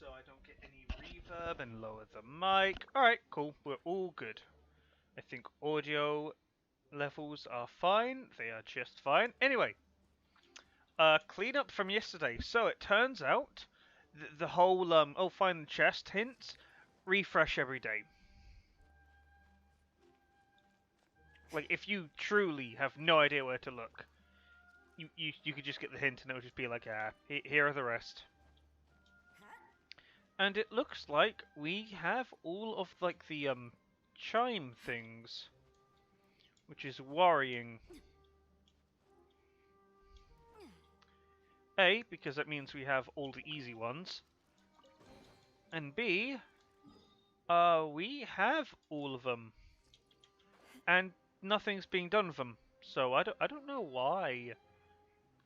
so I don't get any reverb, and lower the mic. Alright, cool. We're all good. I think audio levels are fine. They are just fine. Anyway, cleanup from yesterday. So it turns out the whole oh, find the chest hints, refresh every day. Like, if you truly have no idea where to look, you could just get the hint and it'll just be like, ah, here are the rest. And it looks like we have all of, like, the, chime things, which is worrying. A, because that means we have all the easy ones. And B, we have all of them. And nothing's being done with them. So I don't know why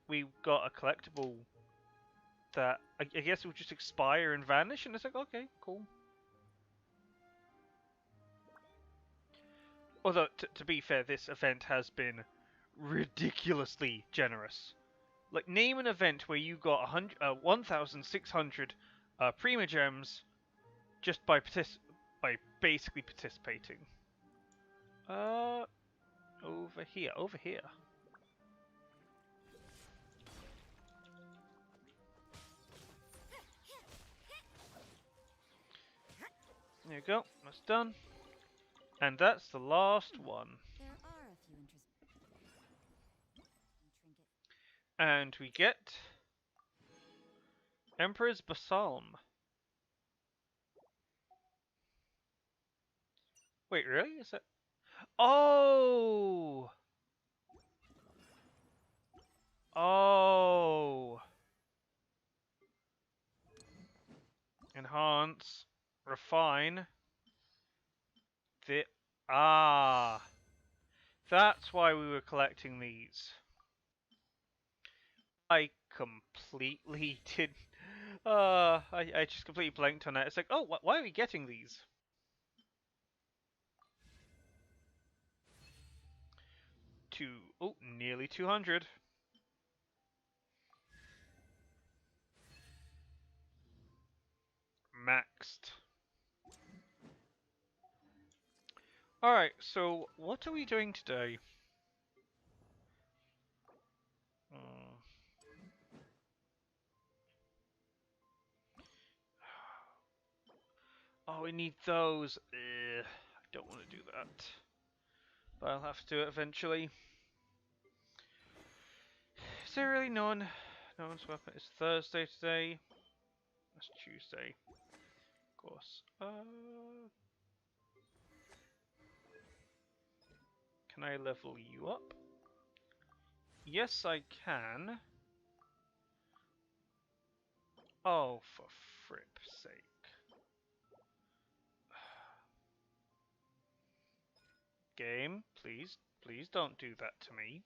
we got a collectible that I guess it would just expire and vanish, and it's like, okay, cool. Although, to be fair, this event has been ridiculously generous. Like, name an event where you got 1,600 Prima Gems just by basically participating. Over here. There you go, that's done. And that's the last one. There are a few interesting trinkets. And we get Emperor's Basalm. Wait, really? Is that... Oh! Oh! Enhance. Refine. Ah! That's why we were collecting these. I completely did... I just completely blanked on it. It's like, oh, why are we getting these? Nearly 200. Maxed. Alright, so what are we doing today? Oh, we need those. I don't want to do that. But I'll have to do it eventually. Is there really no one? No one's weapon. It's Thursday today. That's Tuesday. Of course. Can I level you up? Yes, I can. Oh, for fripp's sake. Game, please don't do that to me.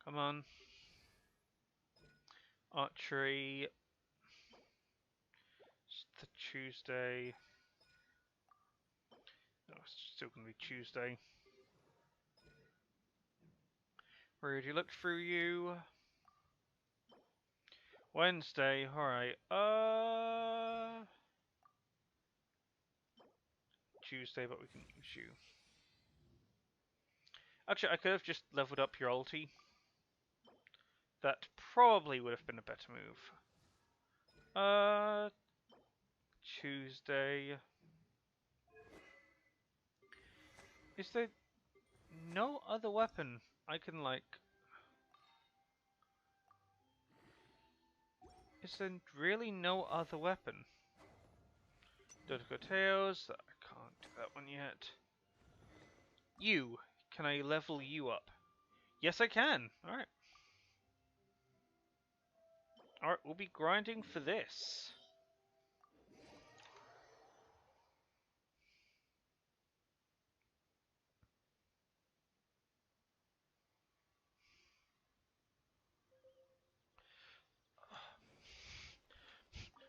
Come on. Archery. It's the Tuesday. No, it's still gonna be Tuesday. Already looked through you. Wednesday, alright. Tuesday, but we can use you. Actually, I could have just leveled up your ulti. That probably would have been a better move. Tuesday. Is there no other weapon I can, like... Is there really no other weapon? Dodco Tails, I can't do that one yet. You, can I level you up? Yes, I can. Alright. Alright, we'll be grinding for this.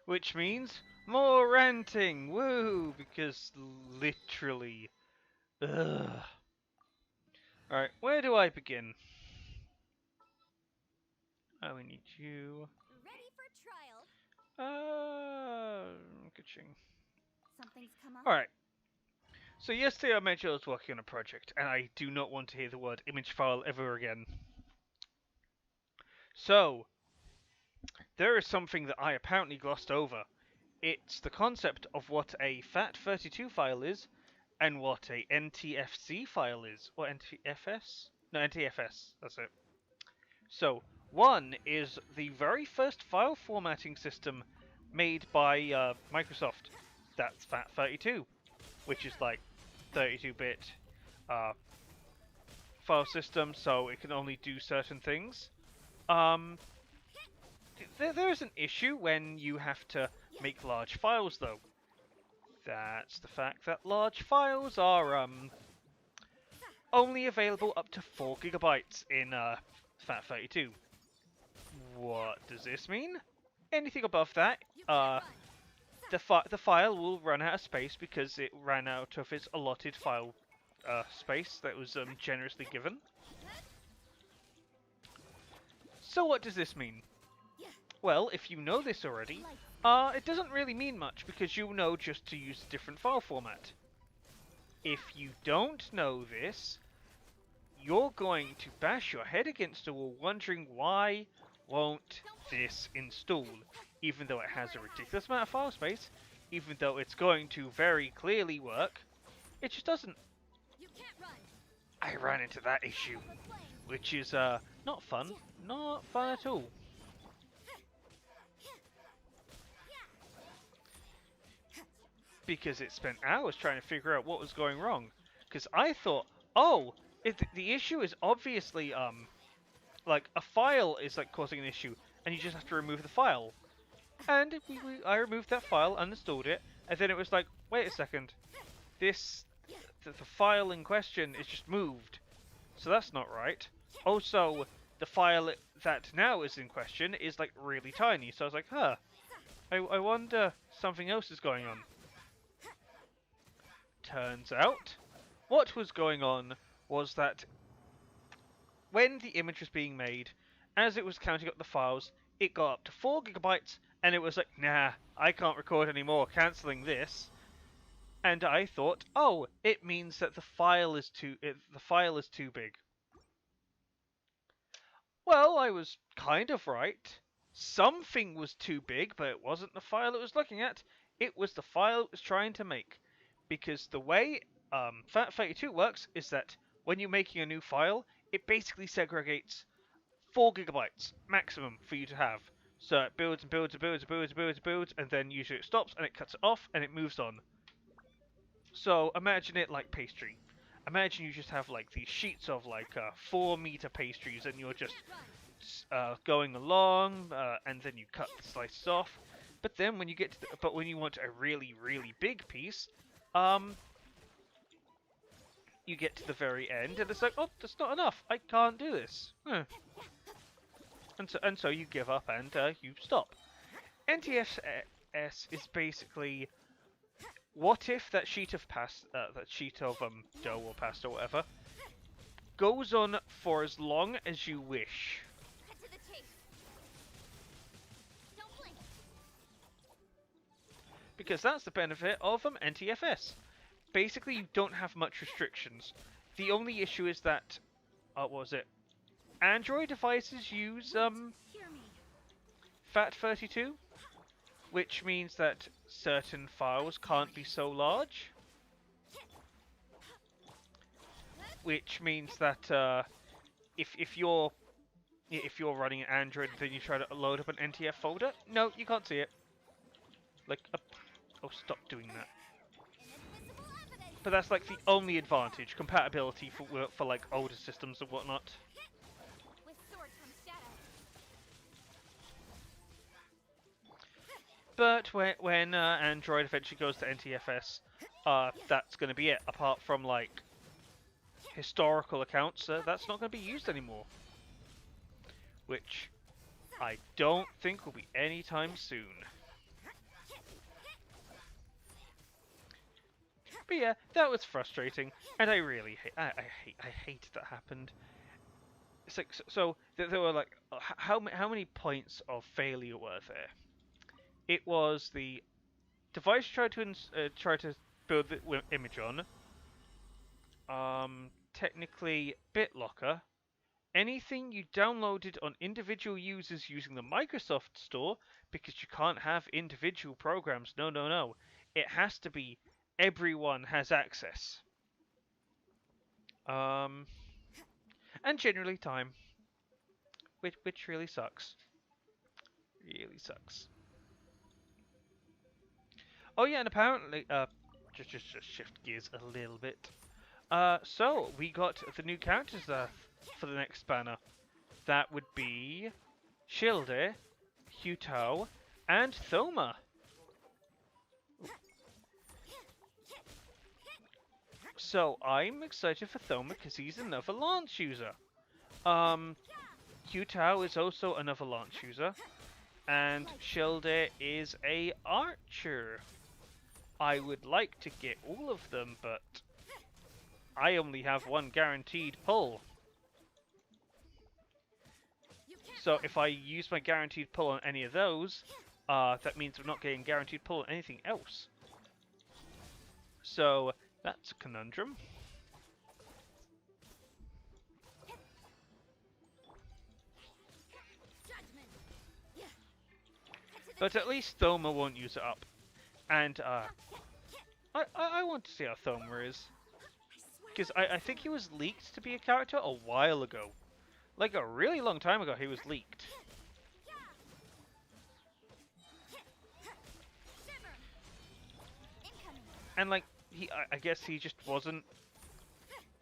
Which means more ranting! Woo! Because literally... Ugh. Alright, where do I begin? Oh, we need you. Ready for trial. Ka-ching. Something's come up. Alright. So yesterday I mentioned I was working on a project, and I do not want to hear the word image file ever again. So, there is something that I apparently glossed over. It's the concept of what a FAT32 file is, and what a NTFC file is. Or NTFS? No, NTFS, that's it. So, one is the very first file formatting system made by Microsoft. That's FAT32, which is like 32-bit file system, so it can only do certain things. There's an issue when you have to make large files, though. That's the fact that large files are only available up to 4 gigabytes in FAT32. What does this mean? Anything above that, the file will run out of space because it ran out of its allotted file space that was generously given. So what does this mean? Well, if you know this already, it doesn't really mean much because you know just to use a different file format. If you don't know this, you're going to bash your head against a wall wondering why won't this install, even though it has a ridiculous amount of file space, even though it's going to very clearly work, it just doesn't. I ran into that issue, which is not fun, not fun at all. Because it spent hours trying to figure out what was going wrong. Because I thought, oh, the issue is obviously like a file is like causing an issue, and you just have to remove the file. And I removed that file, uninstalled it, and then it was like, wait a second, the file in question is just moved, so that's not right. Also, the file that now is in question is like really tiny, so I was like, huh, I wonder something else is going on. Turns out, what was going on was that when the image was being made, as it was counting up the files, it got up to 4 gigabytes, and it was like, nah, I can't record anymore, cancelling this. And I thought, oh, it means that the file is too big. Well, I was kind of right. Something was too big, but it wasn't the file it was looking at. It was the file it was trying to make. Because the way FAT32 works is that when you're making a new file, it basically segregates 4 gigabytes maximum for you to have. So it builds and builds and builds and builds and builds and builds, and then usually it stops and it cuts it off and it moves on. So imagine it like pastry. Imagine you just have like these sheets of like 4-meter pastries, and you're just going along, and then you cut the slices off. But then when you get to when you want a really big piece, you get to the very end, and it's like, oh, that's not enough. I can't do this. And so you give up and you stop. NTFS is basically, what if that sheet of dough or pasta or whatever goes on for as long as you wish. Because that's the benefit of NTFS. Basically, you don't have much restrictions. The only issue is that, what was it? Android devices use FAT32, which means that certain files can't be so large. Which means that if you're running an Android and then you try to load up an NTF folder, no, you can't see it. Like, oh, stop doing that. But that's like the only advantage, compatibility for like older systems and whatnot. But when Android eventually goes to NTFS, that's going to be it. Apart from like historical accounts, that's not going to be used anymore. Which I don't think will be anytime soon. But yeah, that was frustrating, and I really hate that happened. it's like there were like how many points of failure were there? It was the device tried to build the image on. Technically BitLocker. Anything you downloaded on individual users using the Microsoft Store, because you can't have individual programs. No, no, no. It has to be everyone has access. And generally time, which really sucks. Really sucks. Oh yeah, and apparently, just shift gears a little bit. So we got the new characters for the next banner. That would be Shilde, Hutao, and Thoma. So I'm excited for Thoma because he's another lance user. Hutao is also another lance user, and Shilde is a archer. I would like to get all of them, but I only have one guaranteed pull. So if I use my guaranteed pull on any of those, that means I'm not getting guaranteed pull on anything else. So that's a conundrum. But at least Thoma won't use it up. And I want to see how Thoma is. Because I think he was leaked to be a character a while ago. Like a really long time ago he was leaked. And like, I guess he just wasn't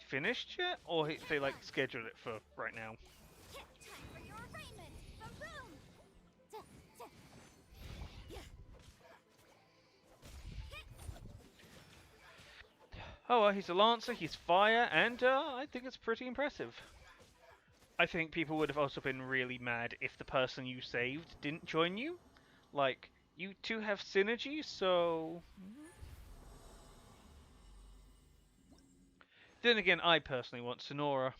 finished yet? Or they like scheduled it for right now. Oh, well, he's a lancer, he's fire, and I think it's pretty impressive. I think people would have also been really mad if the person you saved didn't join you. Like, you two have synergy, so... Then again, I personally want Sonora.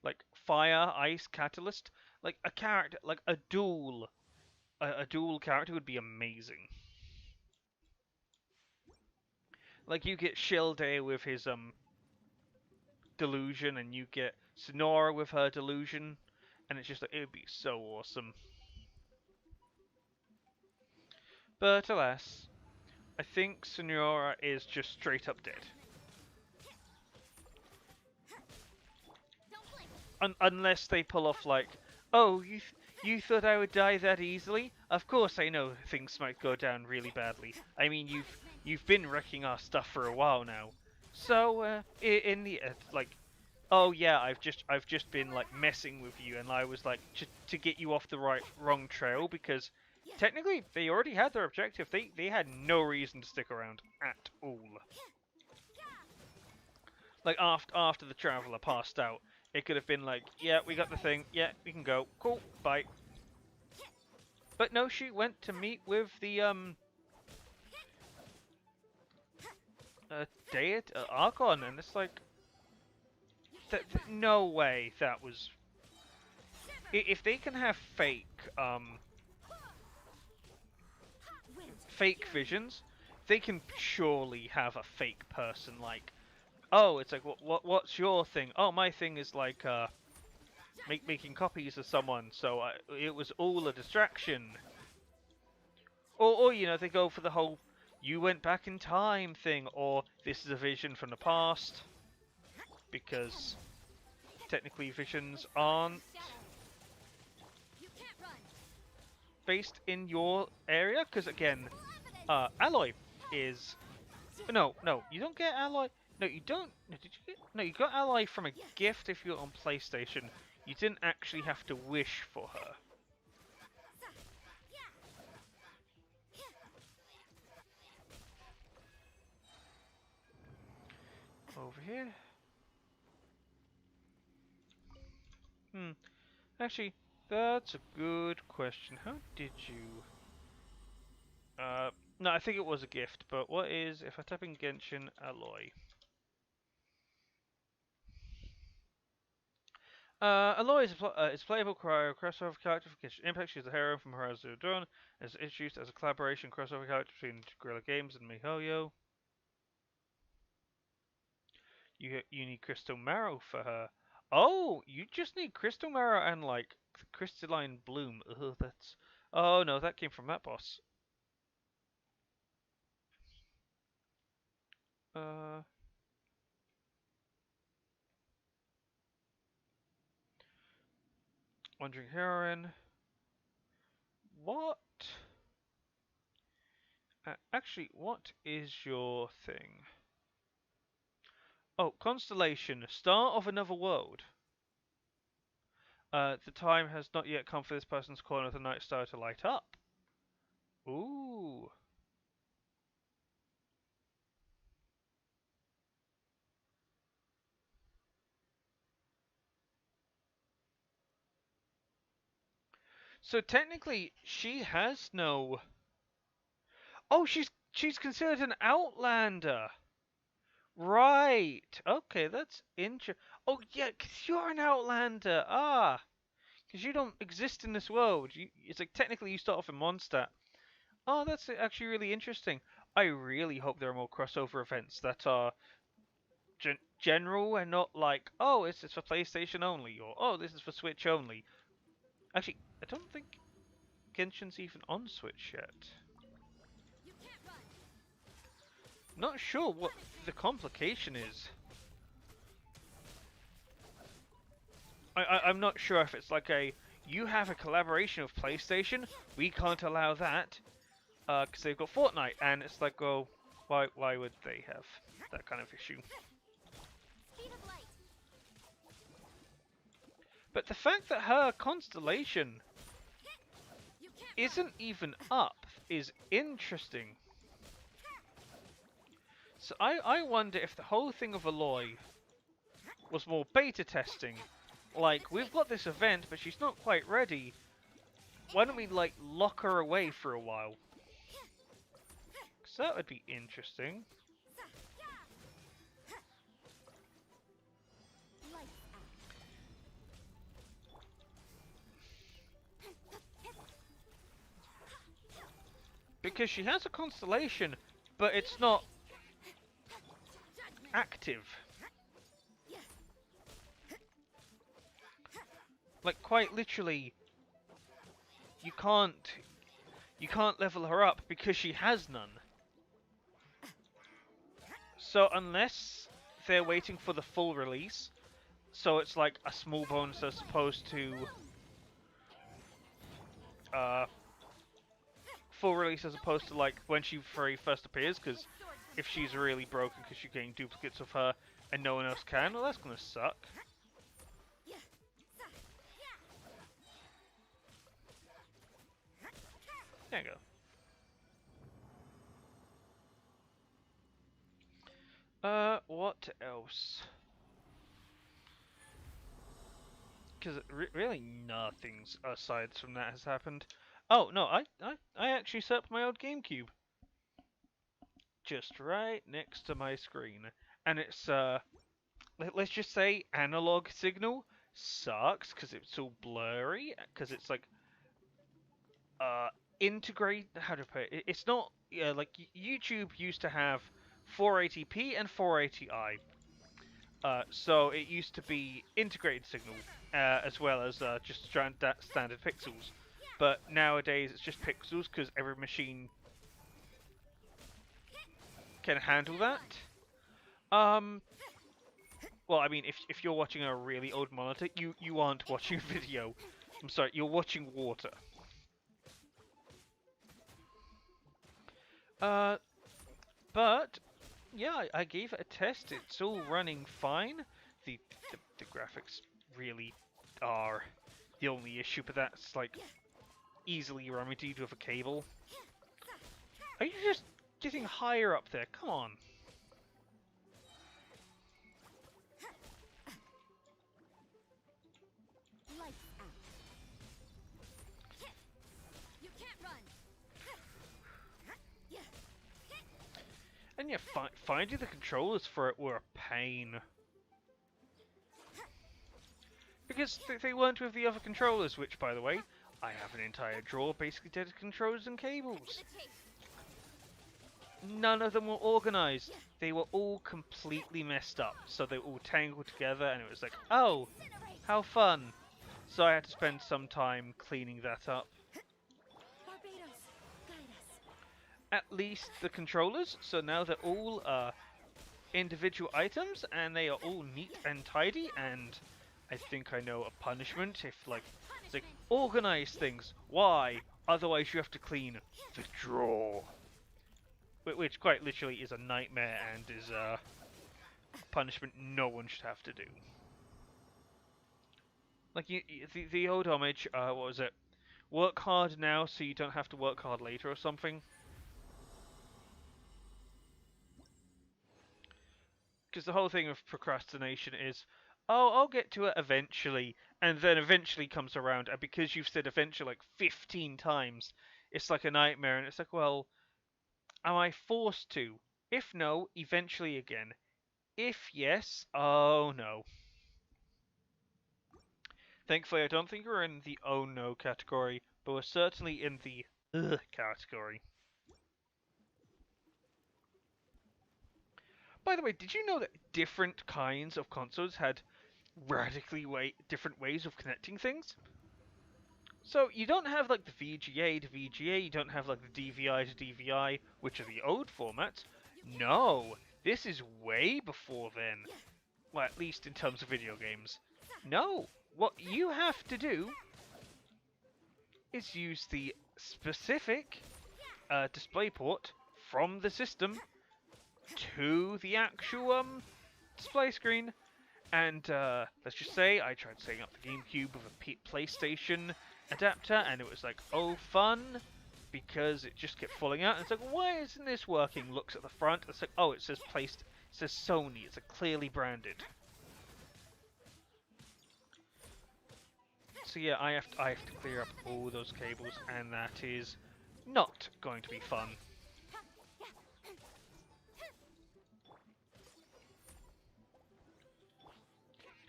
Like, fire, ice, catalyst. Like, a character, like a dual. A dual character would be amazing. Like, you get Shilde with his, delusion, and you get Sonora with her delusion, and it's just like, it would be so awesome. But alas, I think Sonora is just straight up dead. Unless they pull off like, oh, you thought I would die that easily? Of course I know things might go down really badly. I mean, you've been wrecking our stuff for a while now. So, in the like, oh yeah, I've just been like messing with you, and I was like to get you off the wrong trail, because technically they already had their objective. They had no reason to stick around at all. Like after the traveler passed out, it could have been like, yeah, we got the thing, yeah, we can go, cool, bye. But no, she went to meet with the deity, Archon, and it's like, no way that was. If they can have fake visions, they can surely have a fake person. Like, oh, it's like, what's your thing? Oh, my thing is like making copies of someone. So it was all a distraction. Or you know, they go for the whole "you went back in time" thing, or this is a vision from the past, because technically visions aren't based in your area. Because again, Alloy is no, you don't get Alloy. No, you don't. No, did you get? No, you got Alloy from a gift if you're on PlayStation. You didn't actually have to wish for her. Over here. Actually, that's a good question. How did you... no, I think it was a gift, but what is... If I type in Genshin Alloy... Aloy is a playable crossover character for Genshin Impact. She's the hero from Horizon Zero Dawn. It's introduced as a collaboration crossover character between Guerrilla Games and MiHoYo. You need Crystal Marrow for her. Oh, you just need Crystal Marrow and like Crystalline Bloom. Ugh, that's. Oh no, that came from that boss. Uh, Wandering Heroine. What? Actually, what is your thing? Oh, Constellation, Star of Another World. The time has not yet come for this person's corner of the night star to light up. Ooh. So technically, she has no. Oh, she's considered an outlander. Right. Okay, that's Oh yeah, 'cause you're an outlander. Ah, because you don't exist in this world. It's like technically you start off in Mondstadt. Oh, that's actually really interesting. I really hope there are more crossover events that are general and not like, oh, this is for PlayStation only, or oh, this is for Switch only. Actually, I don't think Genshin's even on Switch yet. Not sure what the complication is. I'm not sure if it's like you have a collaboration with PlayStation, we can't allow that, because they've got Fortnite, and it's like, oh, why would they have that kind of issue? But the fact that her constellation isn't even up is interesting. So I wonder if the whole thing of Aloy was more beta testing. Like, we've got this event, but she's not quite ready. Why don't we, like, lock her away for a while? Because that would be interesting. Because she has a constellation, but it's not active. Like, quite literally, you can't level her up because she has none. So unless they're waiting for the full release, so it's like a small bonus as opposed to full release as opposed to like when she very first appears, because if she's really broken because you're getting duplicates of her and no one else can, well, that's gonna suck. There you go. What else? Because really nothing aside from that has happened. Oh no, I actually set up my old GameCube just right next to my screen, and it's let's just say analog signal sucks because it's all blurry because it's like integrate. How to put it? It's not like YouTube used to have 480p and 480i. So it used to be integrated signal as well as just standard pixels. But nowadays it's just pixels because every machine can handle that. Well, I mean, if you're watching a really old monitor, you aren't watching a video. I'm sorry, you're watching water. But yeah, I gave it a test. It's all running fine. The graphics really are the only issue, but that's like easily remedied with a cable. Are you just getting higher up there? Come on. And yeah, finding the controllers for it were a pain. Because they weren't with the other controllers, which, by the way, I have an entire drawer basically dedicated to controllers and Cut to cables. the chase. None of them were organized. They were all completely messed up. So they were all tangled together, and it was like, oh, Incinerate. how fun. So I had to spend some time cleaning that up. Barbados, guide us. At least the controllers, so now they're all individual items, and they are all neat and tidy, and I think I know a punishment if, like, it's like, organize things. Why? Otherwise you have to clean the drawer. Which quite literally is a nightmare and is a punishment no one should have to do. Like, the old homage, what was it? Work hard now so you don't have to work hard later or something. Because the whole thing of procrastination is, oh, I'll get to it eventually, and then eventually comes around, and because you've said eventually like 15 times, it's like a nightmare, and it's like, well, am I forced to? If no, eventually again. If yes, oh no. Thankfully, I don't think we're in the oh no category, but we're certainly in the ugh category. By the way, did you know that different kinds of consoles had radically different ways of connecting things? So you don't have like the VGA to VGA, you don't have like the DVI to DVI, which are the old formats. No, this is way before then. Well, at least in terms of video games. No, what you have to do is use the specific display port from the system to the actual display screen. And let's just say I tried setting up the GameCube with a PlayStation adapter, and it was like, oh, fun, because it just kept falling out. And it's like, why isn't this working? Looks at the front, it's like, oh, it says Sony. It's clearly branded. So yeah, I have to clear up all those cables, and that is not going to be fun.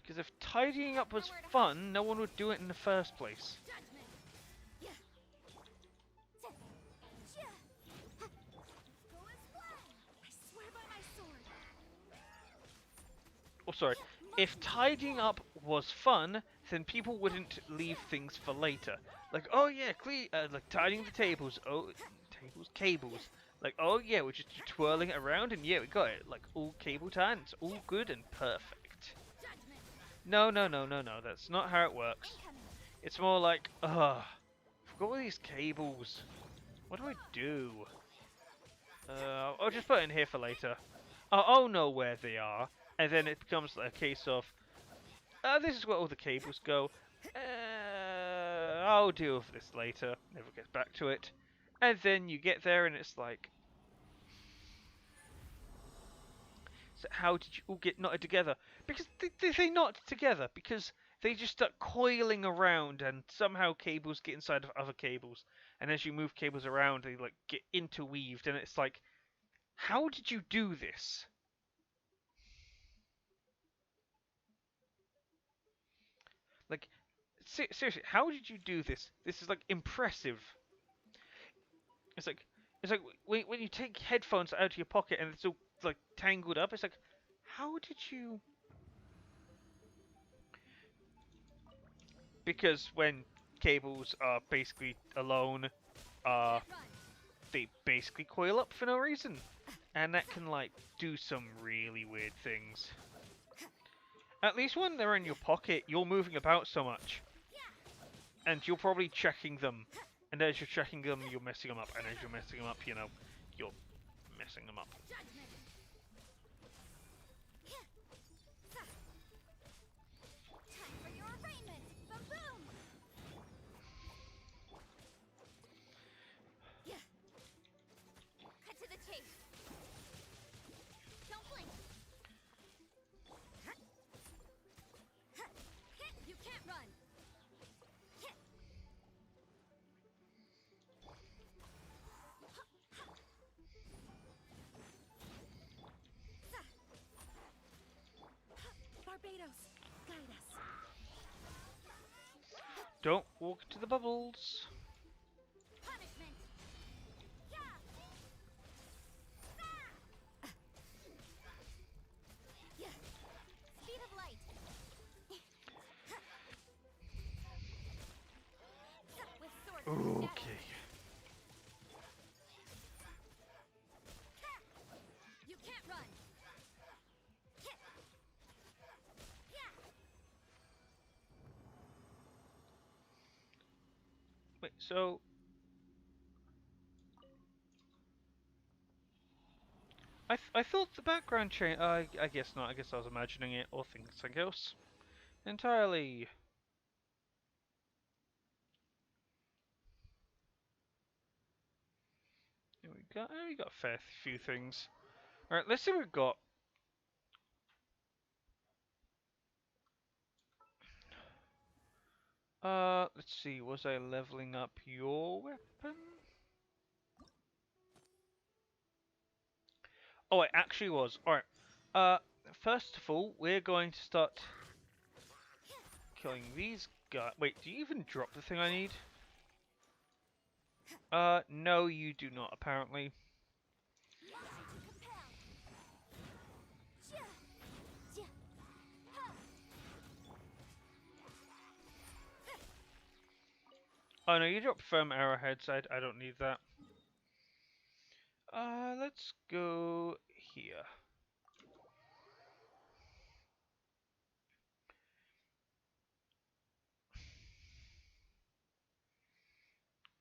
Because if tidying up was fun, no one would do it in the first place. Oh, sorry. If tidying up was fun, then people wouldn't leave things for later. Like, oh yeah, like tidying the tables. Oh, cables. Like, oh yeah, we're just twirling it around, and yeah, we got it. Like, all cable tied, it's all good and perfect. No, that's not how it works. It's more like, ugh, I've got all these cables. What do I do? I'll just put it in here for later. I'll know where they are. And then it becomes a case of, this is where all the cables go. I'll deal with this later. Never get back to it. And then you get there and it's like, so how did you all get knotted together? Because they knot together because they just start coiling around, and somehow cables get inside of other cables. And as you move cables around, they like get interweaved, and it's like, how did you do this? Like, seriously, how did you do this? This is like impressive. It's like when you take headphones out of your pocket and it's all like tangled up. It's like, how did you? Because when cables are basically alone, they basically coil up for no reason, and that can like do some really weird things. At least when they're in your pocket, you're moving about so much, and you're probably checking them. And as you're checking them, you're messing them up. And as you're messing them up, you know, you're messing them up. Time for your arraignment. Boom. Cut to the chase. Don't blink. You can't run. Don't walk into the bubbles. Punishment. Yeah. Yeah. Speed of light. With sword. Okay. You can't run. Wait, so... I thought the background change... I guess not. I guess I was imagining it, or thinking something else. Entirely. Here we got a fair few things. Alright, let's see what we've got. Let's see, was I leveling up your weapon? Oh, I actually was. Alright. First of all, we're going to start killing these guys. Wait, do you even drop the thing I need? No, you do not, apparently. Oh no, you drop firm arrowheads. I don't need that. Let's go here.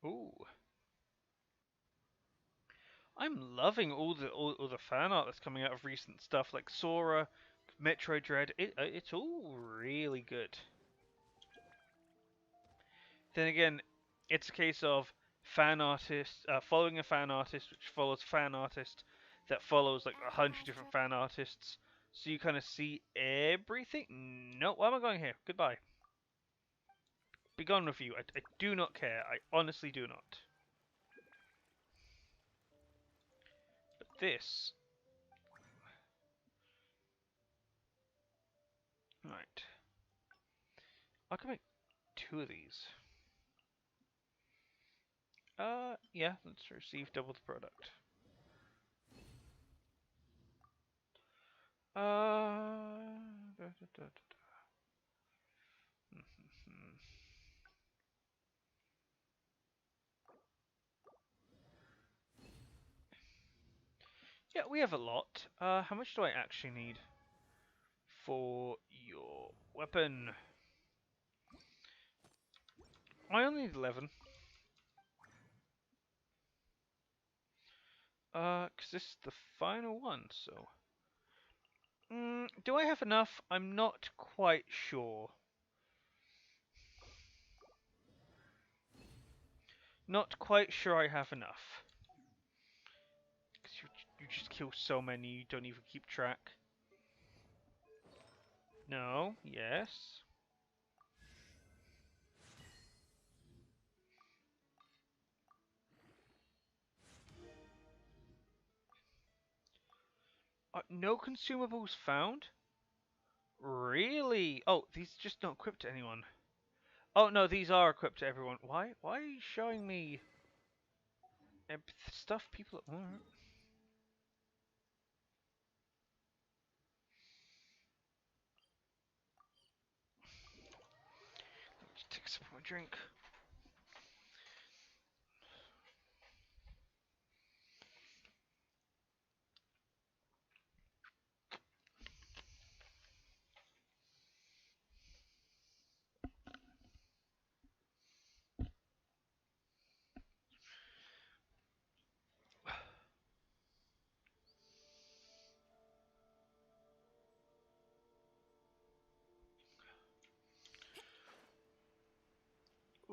Ooh. I'm loving all the fan art that's coming out of recent stuff like Sora, Metroid Dread. It's all really good. Then again, it's a case of fan artist following a fan artist, which follows fan artist that follows like 100 different fan artists. So you kind of see everything. No, why am I going here? Goodbye. Be gone with you. I do not care. I honestly do not. But this. Right. I can make 2 of these. Yeah, let's receive double the product. Da, da, da, da, da. Yeah, we have a lot. How much do I actually need for your weapon? I only need 11. 'Cause this is the final one, so... do I have enough? I'm not quite sure. Not quite sure I have enough. Because you just kill so many, you don't even keep track. No, yes. No consumables found? Really? Oh, these are just not equipped to anyone. Oh no, these are equipped to everyone. Why are you showing me stuff people... Alright. Just take some of my drink.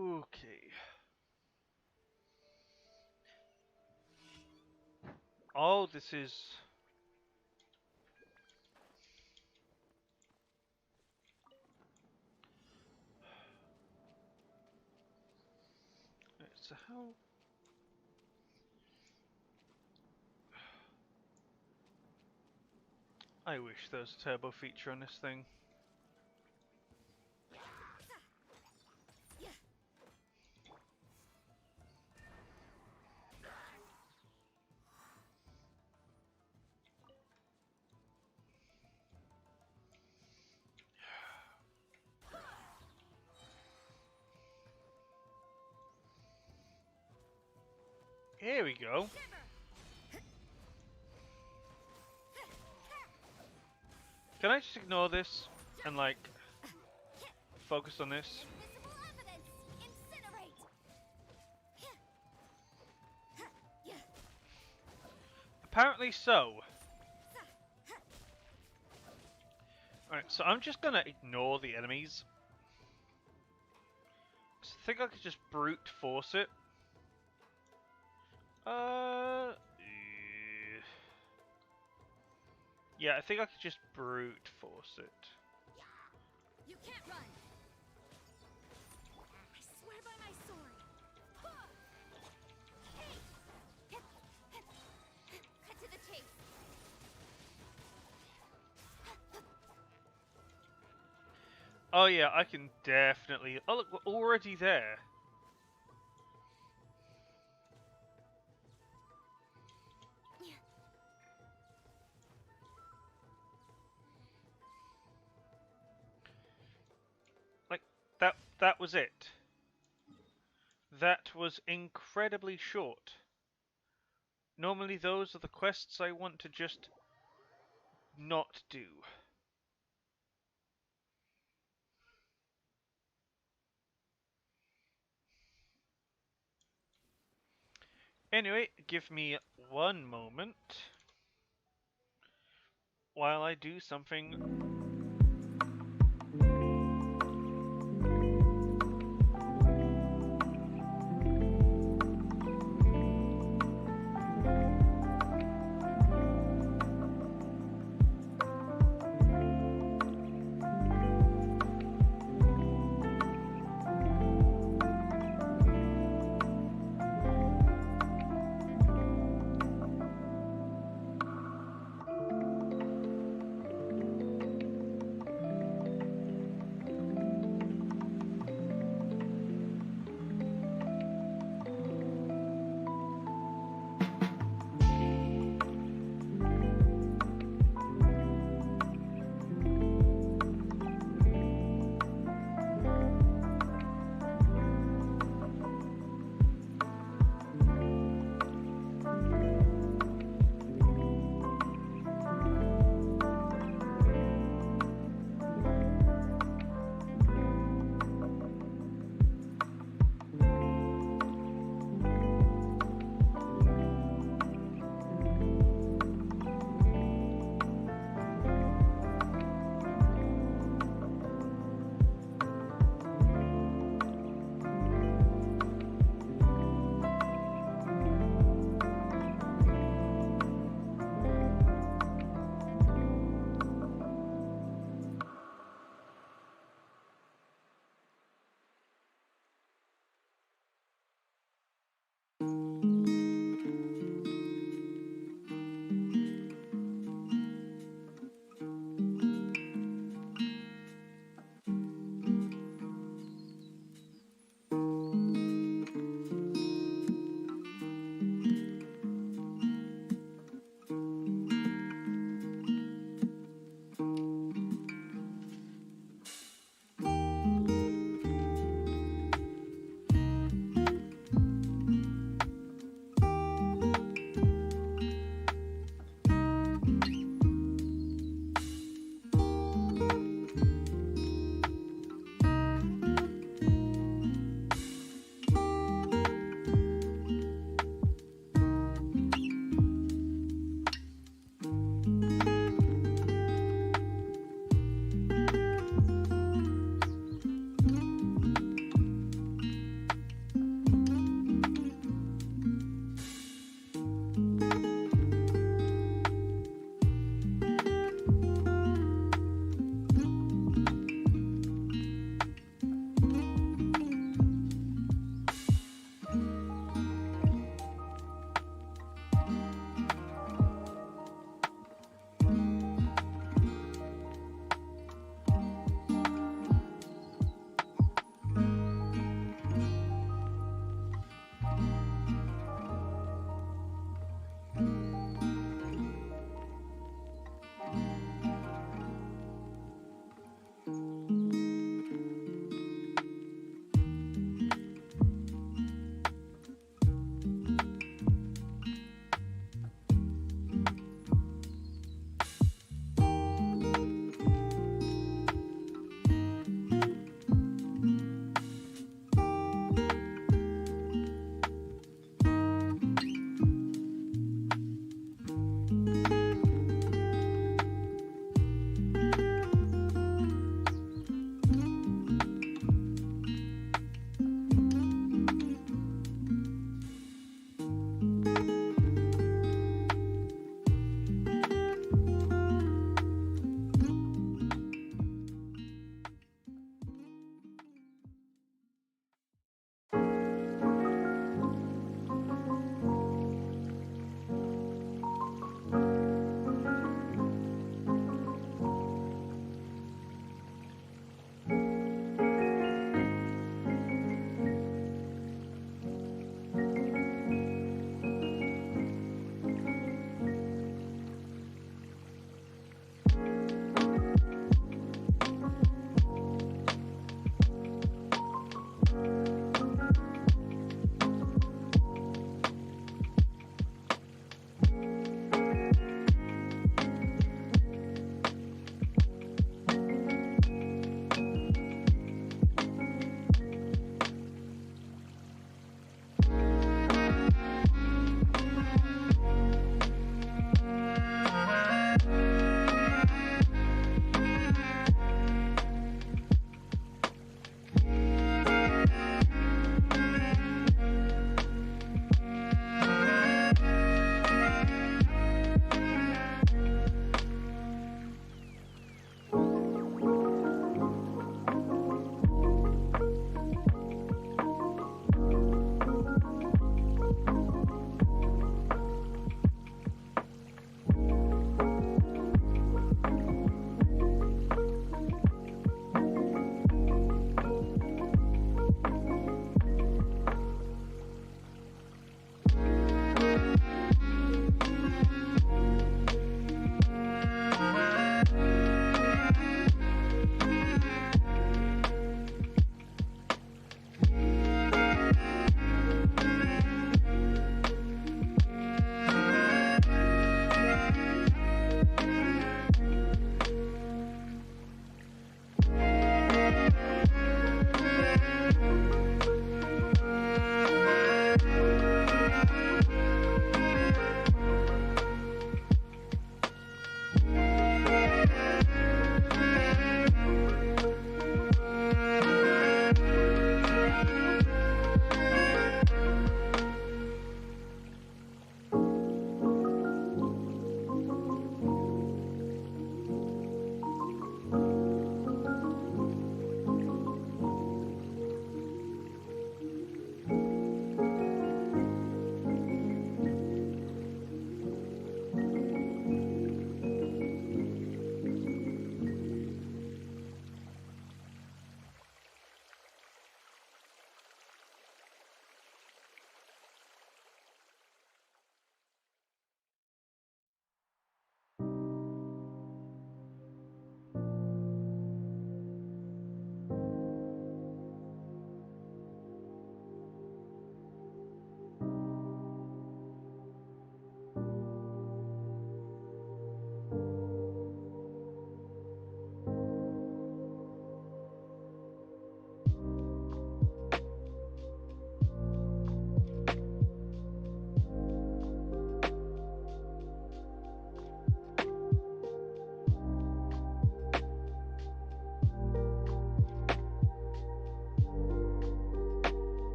Okay. Oh, this is... So how... I wish there was a turbo feature on this thing. Here we go. Can I just ignore this and like focus on this? Invisible evidence. Incinerate. Apparently so. Alright, so I'm just gonna ignore the enemies. I think I could just brute force it. Uh, yeah, I think I could just brute force it. You can't run. I swear by my sword. Hey. Cut to the chase. Oh yeah, I can definitely... Oh look, we're already there. Like, that was it. That was incredibly short. Normally those are the quests I want to just not do. Anyway, give me one moment while I do something.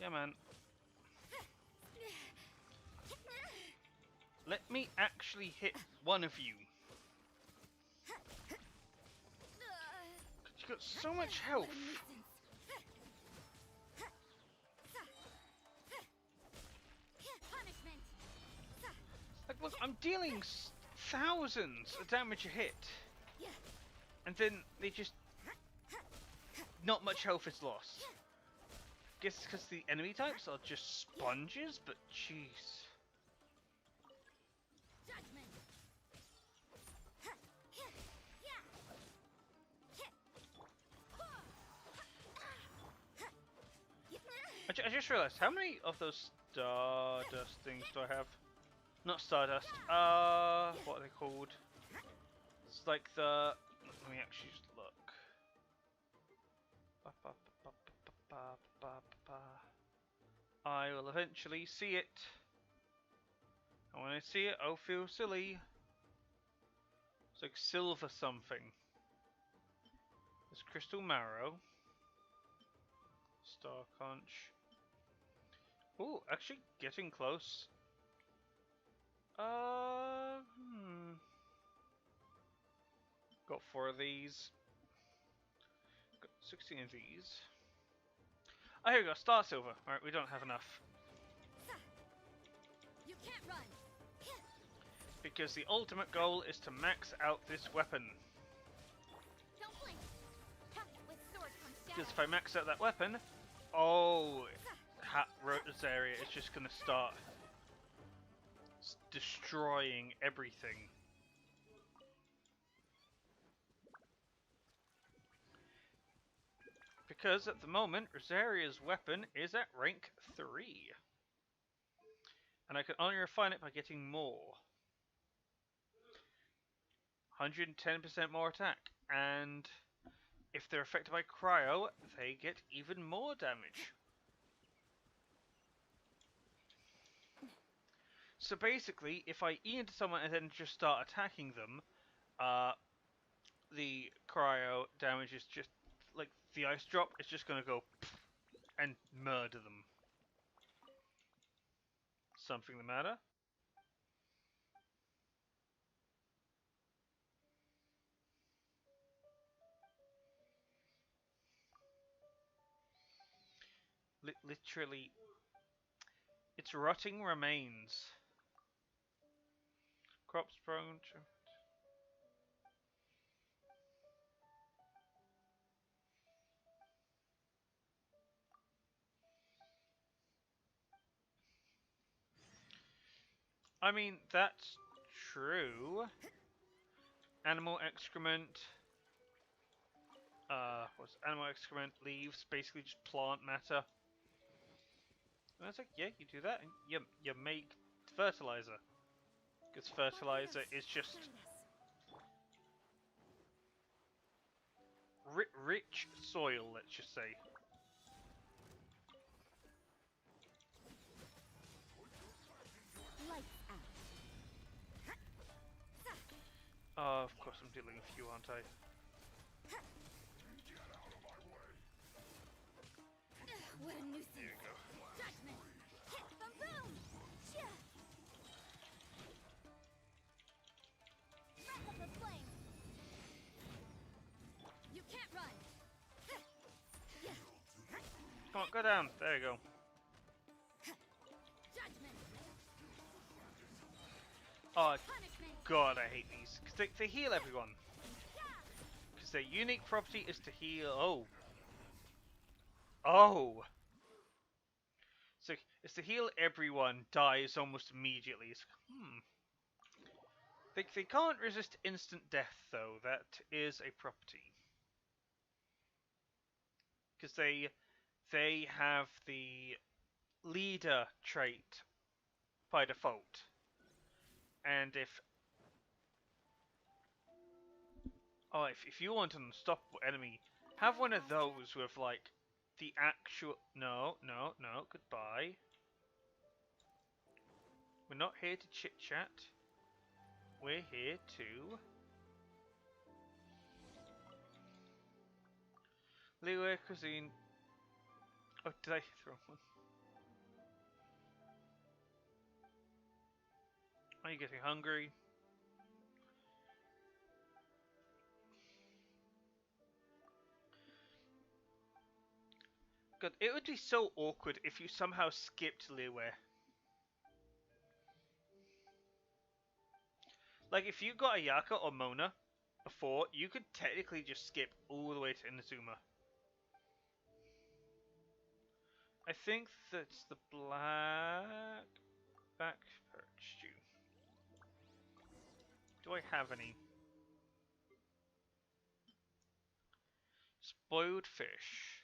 Come on. Let me actually hit one of you. You got so much health. Punishment. Like, look, I'm dealing thousands of damage a hit. And then they just... Not much health is lost. Guess it's because the enemy types are just sponges, but jeez. Judgment. I just realized, how many of those Stardust things do I have? Not Stardust, what are they called? It's like the... Let me actually just look. I will eventually see it. And when I see it, I'll feel silly. It's like silver something. There's Crystal Marrow. Star Conch. Ooh, actually getting close. Got 4 of these. Got 16 of these. Oh, here we go. Star Silver. Alright, we don't have enough. You can't run. Because the ultimate goal is to max out this weapon. Don't blink. With sword comes Because if shadow. I max out that weapon, oh, Rosaria is just going to start destroying everything. Because at the moment, Rosaria's weapon is at rank 3. And I can only refine it by getting more. 110% more attack. And if they're affected by cryo, they get even more damage. So basically, if I E into someone and then just start attacking them, the cryo damage is just like the ice drop. It's just gonna go and murder them. Something the matter? Literally, it's rotting remains. Crops prone. I mean, that's true. Animal excrement. What's animal excrement? Leaves, basically just plant matter. And I was like, yeah, you do that, and you make fertilizer. Because fertilizer is just rich soil, let's just say. Lights out. Oh, of course I'm dealing with you, aren't I? What a nuisance. There we go. Judgment. Hit them boom. Breath of the flame. You can't run. Come on, go down. There you go. Judgment. Oh, Punishment. God, I hate these. Because they heal everyone. Because their unique property is to heal... Oh. Oh. So, it's to heal everyone, dies almost immediately. It's, They can't resist instant death, though. That is a property. Because they have the leader trait by default. And if you want an unstoppable enemy, have one of those with like the actual no, goodbye. We're not here to chit chat. We're here to Leeway cuisine. Oh, did I throw one? Are you getting hungry? God, it would be so awkward if you somehow skipped Liyue. Like, if you got Ayaka or Mona before, you could technically just skip all the way to Inazuma. I think that's the black back perch stew. Do I have any? Spoiled fish.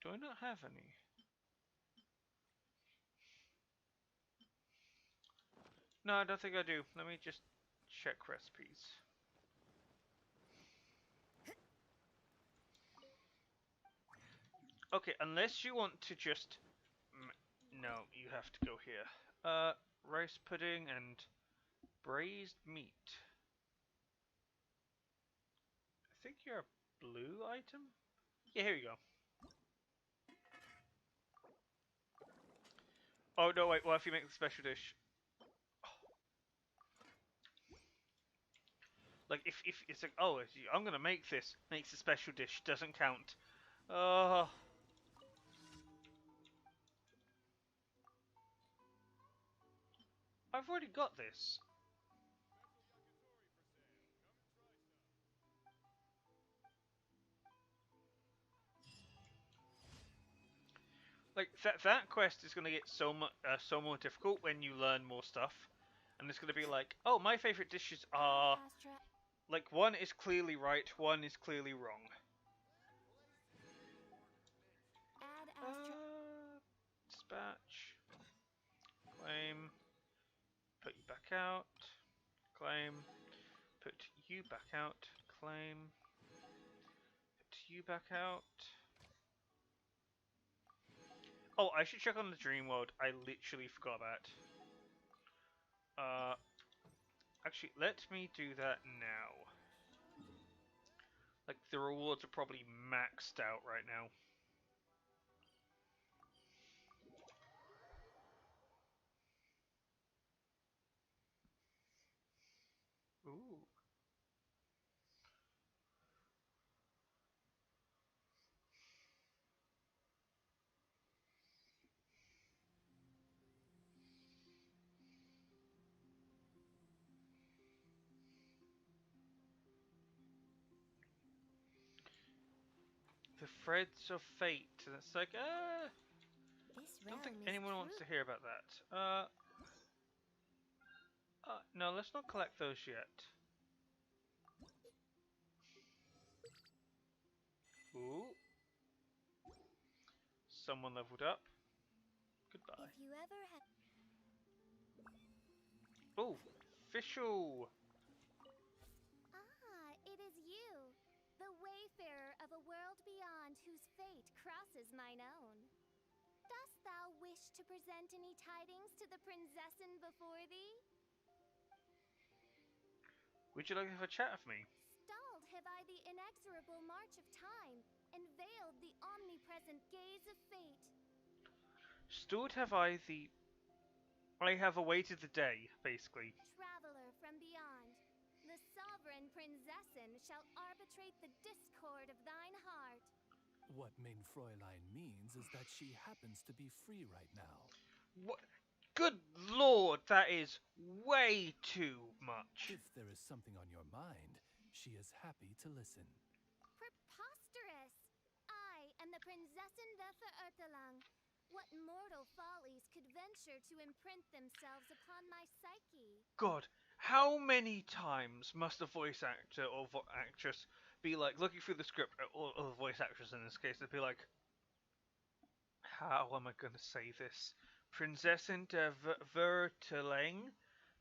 Do I not have any? No, I don't think I do. Let me just check recipes. Okay, unless you want to just... No, you have to go here. Rice pudding and braised meat. I think you're a blue item? Yeah, here you go. Oh, no, wait, what if you make the special dish? Like, if it's like, oh, I'm gonna make this, makes a special dish, doesn't count. Oh. I've already got this. Like, that quest is gonna get so more difficult when you learn more stuff. And it's gonna be like, oh, my favorite dishes are... Astra. Like, one is clearly right, one is clearly wrong. Add Astra. Dispatch. Claim. Put you back out. Claim. Put you back out. Claim. Put you back out. Oh, I should check on the dream world. I literally forgot that. Actually, let me do that now. Like, the rewards are probably maxed out right now. Ooh. The threads of fate. And it's like, This don't think realm is anyone wants to hear about that. No, let's not collect those yet. Ooh. Someone leveled up. Goodbye. If you ever had Ooh, official. it is you, the wayfarer of a world beyond whose fate crosses mine own. Dost thou wish to present any tidings to the prinzessin before thee? Would you like to have a chat with me? Stalled have I the inexorable march of time, and veiled the omnipresent gaze of fate. Stood have I the... I have awaited the day, basically. Traveler from beyond, the sovereign prinzessin shall arbitrate the discord of thine heart. What Mein Fräulein means is that she happens to be free right now. What? Good lord, that is way too much. If there is something on your mind, she is happy to listen. Preposterous! I am the Prinzessin Veferertelang. What mortal follies could venture to imprint themselves upon my psyche? God, how many times must a voice actor or actress be like, looking through the script, or the voice actress in this case, they'd be like, how am I going to say this? Prinzessin der Vertelang?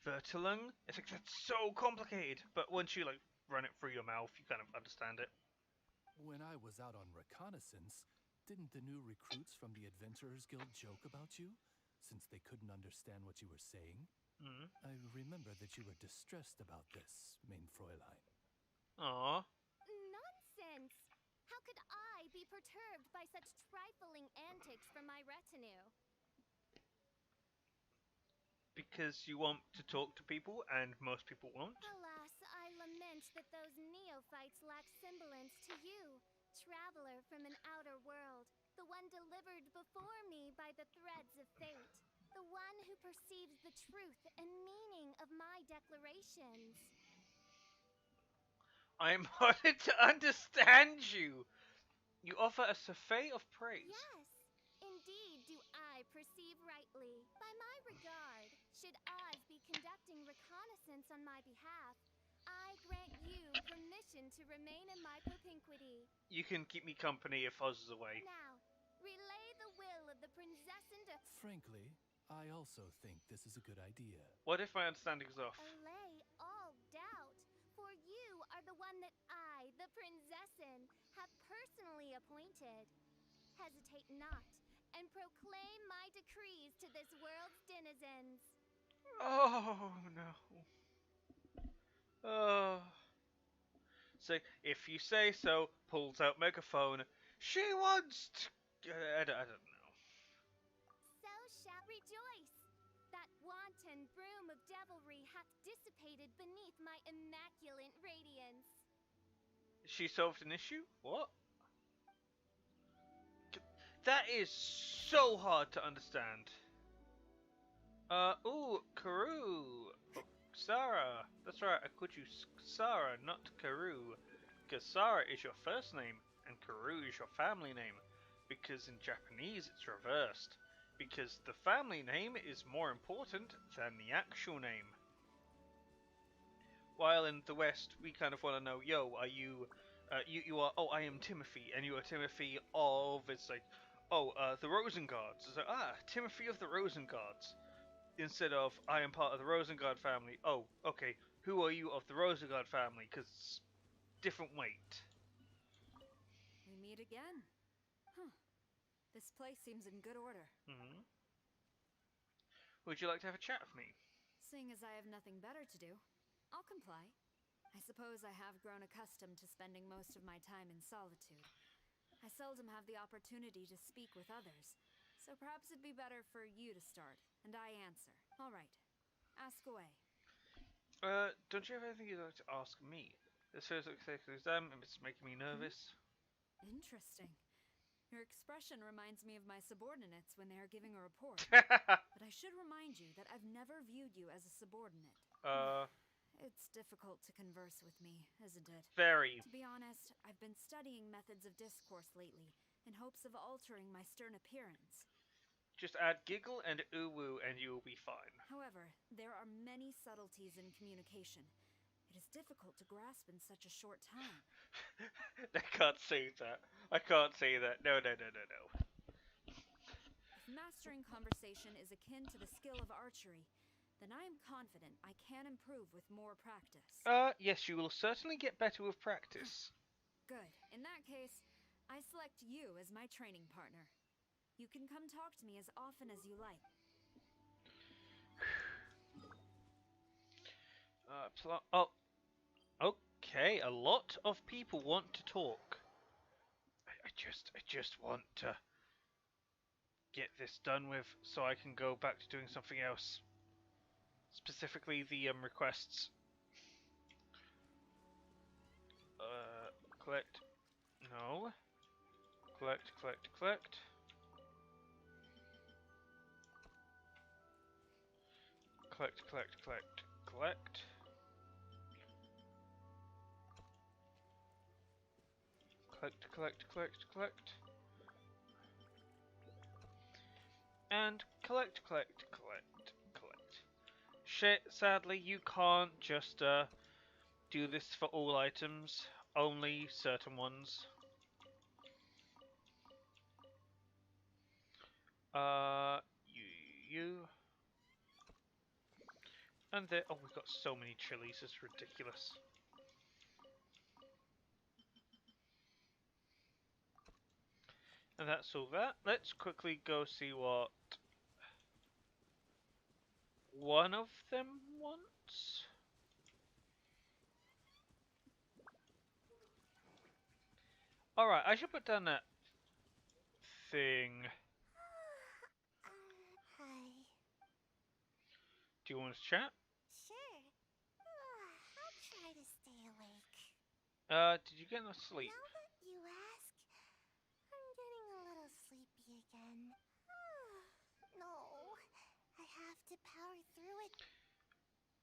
Vertelang? It's like, that's so complicated, but once you like run it through your mouth, you kind of understand it. When I was out on reconnaissance, didn't the new recruits from the Adventurers Guild joke about you, since they couldn't understand what you were saying? Mm. I remember that you were distressed about this, Mein Fräulein. Aww. Nonsense! How could I be perturbed by such trifling antics from my retinue? Because you want to talk to people, and most people won't. Alas, I lament that those neophytes lack semblance to you, traveler from an outer world, the one delivered before me by the threads of fate, the one who perceives the truth and meaning of my declarations. I'm honored to understand you. You offer a survey of praise. Yes, indeed do I perceive rightly. By my regard, should Oz be conducting reconnaissance on my behalf, I grant you permission to remain in my propinquity. You can keep me company if Oz is away. Now, relay the will of the princessin to Frankly, I also think this is a good idea. What if my understanding is off? allay all doubt, for you are the one that I, the princessin, have personally appointed. Hesitate not, and proclaim my decrees to this world's denizens. Oh no. Oh. So if you say so, pulls out megaphone. She wants to. I don't know. So shall rejoice. That wanton broom of devilry hath dissipated beneath my immaculate radiance. She solved an issue? What? That is so hard to understand. Ooh, Karu. Oh, Sarah. That's right, I called you Sarah, not Karu. Because Sarah is your first name, and Karu is your family name. Because in Japanese it's reversed. Because the family name is more important than the actual name. While in the West, we kind of want to know, yo, are you, you are, oh, I am Timothy, and you are Timothy of, it's like, oh, the Rosengards. It's like, Timothy of the Rosengards. Instead of, I am part of the Rosengard family. Oh, okay, who are you of the Rosengard family? Because it's different weight. We meet again. Huh. This place seems in good order. Hmm. Would you like to have a chat with me? Seeing as I have nothing better to do, I'll comply. I suppose I have grown accustomed to spending most of my time in solitude. I seldom have the opportunity to speak with others, so perhaps it'd be better for you to start, and I answer. All right. Ask away. Don't you have anything you'd like to ask me? This feels like an exam, and it's making me nervous. Interesting. Your expression reminds me of my subordinates when they are giving a report. But I should remind you that I've never viewed you as a subordinate. It's difficult to converse with me, isn't it? Very. To be honest, I've been studying methods of discourse lately, in hopes of altering my stern appearance. Just add giggle and ooh-woo and you will be fine. However, there are many subtleties in communication. It is difficult to grasp in such a short time. I can't say that. I can't say that. No. If mastering conversation is akin to the skill of archery, then I am confident I can improve with more practice. Yes, you will certainly get better with practice. Good. In that case, I select you as my training partner. You can come talk to me as often as you like. Oh, okay. A lot of people want to talk. I just want to get this done with so I can go back to doing something else. Specifically the requests. Collect. No. Collect. Collect. Collect. And collect. Shit, sadly, you can't just do this for all items, only certain ones. You. And there, oh, we've got so many chilies, it's ridiculous. And that's all that. Let's quickly go see what one of them wants. Alright, I should put down that thing. Hi. Do you want to chat? Sure. I'll try to stay awake. Did you get enough sleep? Now that you ask, I'm getting a little sleepy again. No, I have to power through it.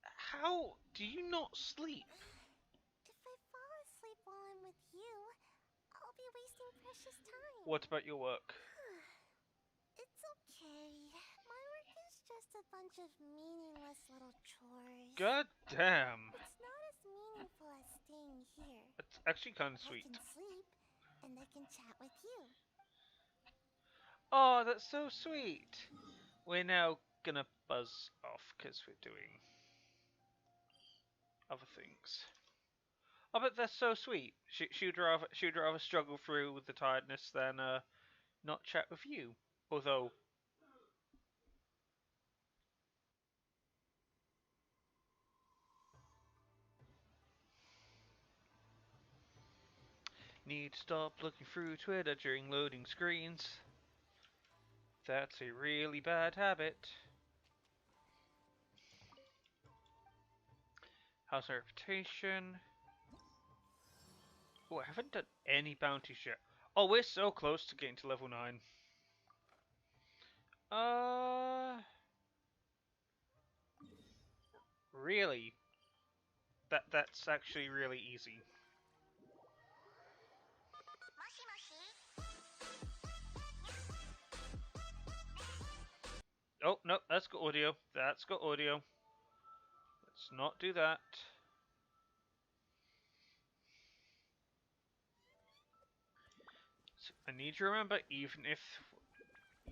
How do you not sleep? If I fall asleep while I'm with you, I'll be wasting precious time. What about your work? It's okay. My work is just a bunch of meaningless little chores. God damn. It's not as meaningful as staying here. It's actually kind of I sweet. can sleep, and I can chat with you. Oh, that's so sweet. We're now gonna buzz off because we're doing other things. Oh, but that's so sweet. She'd rather struggle through with the tiredness than not chat with you. Although, need to stop looking through Twitter during loading screens. That's a really bad habit. How's our reputation? Oh, I haven't done any bounties yet. Oh, we're so close to getting to level 9. Really? That's actually really easy. Oh, no, that's got audio. That's got audio. Let's not do that. So I need to remember, even if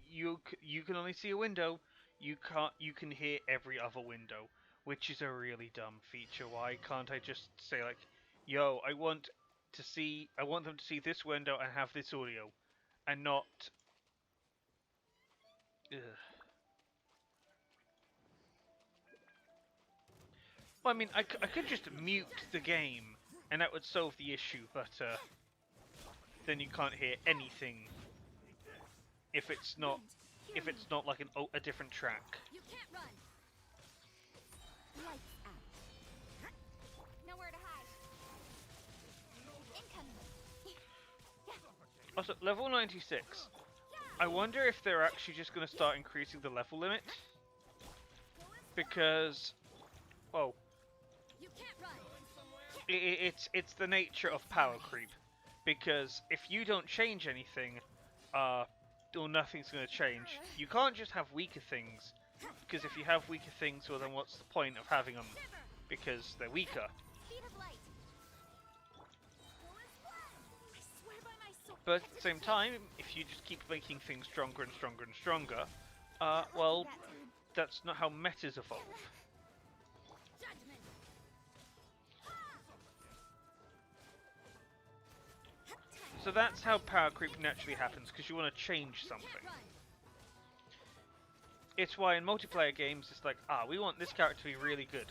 you can only see a window, you can hear every other window, which is a really dumb feature. Why can't I just say like, yo, I want them to see this window and have this audio, and not. Ugh. Well, I mean, I could just mute the game, and that would solve the issue, but then you can't hear anything if it's not like a different track. You can't run. Lights out. Nowhere to hide. Incoming. Also, level 96. I wonder if they're actually just going to start increasing the level limit, because, oh, You can't run. it's the nature of power creep. Because if you don't change anything, or nothing's going to change. You can't just have weaker things, because if you have weaker things, well then what's the point of having them? Because they're weaker. Speed of light. But at the same time, if you just keep making things stronger and stronger and stronger, well, that's not how metas evolve. Judgment. So that's how power creep naturally happens, because you want to change something. It's why in multiplayer games it's like, we want this character to be really good,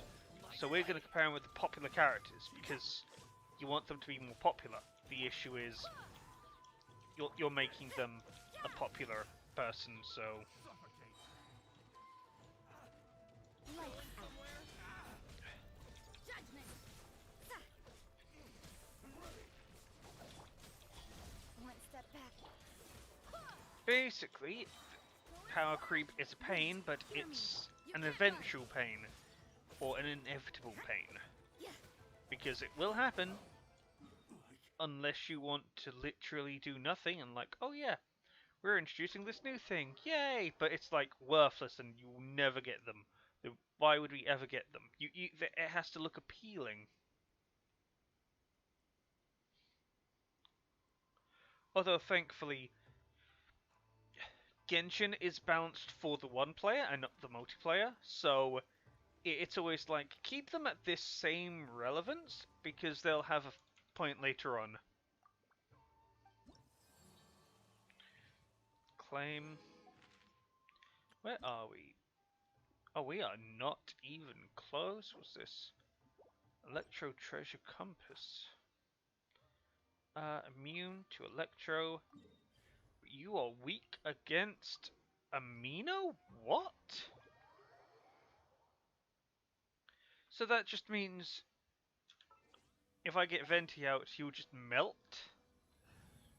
so we're going to compare him with the popular characters, because you want them to be more popular. The issue is, you're making them a popular person, so... One step back. Basically, power creep is a pain, but it's an eventual pain, or an inevitable pain. Because it will happen, unless you want to literally do nothing and like, oh yeah, we're introducing this new thing, yay! But it's like worthless and you will never get them. Why would we ever get them? It has to look appealing. Although thankfully, Genshin is balanced for the one player and not the multiplayer, so it's always like, keep them at this same relevance, because they'll have a point later on. Claim. Where are we? Oh, we are not even close. What's this? Electro Treasure Compass. Immune to Electro. You are weak against Amino? What? So that just means if I get Venti out, he will just melt?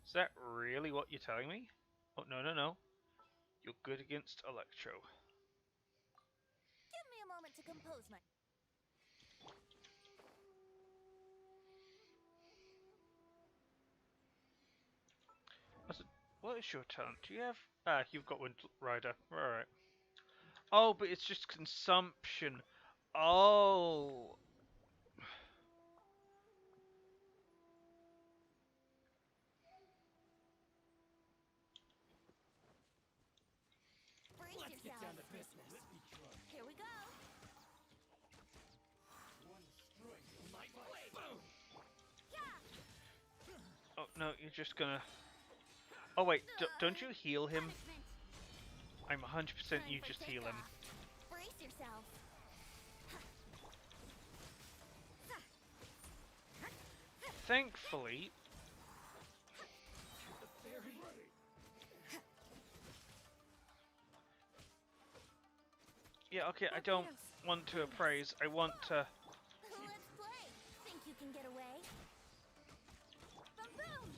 Is that really what you're telling me? Oh, no, no, no. You're good against Electro. Give me a moment to compose my... What is your talent? Do you have... Ah, you've got Wind Rider. Alright. Oh, but it's just consumption. Oh. Brace yourself. Here we go. Oh, no, you're just gonna... Oh, wait, don't you heal him? I'm 100% you just heal him. Brace yourself. Thankfully... Yeah, okay, I don't want to appraise. I want to... Let's play. Think you can get away? Boom!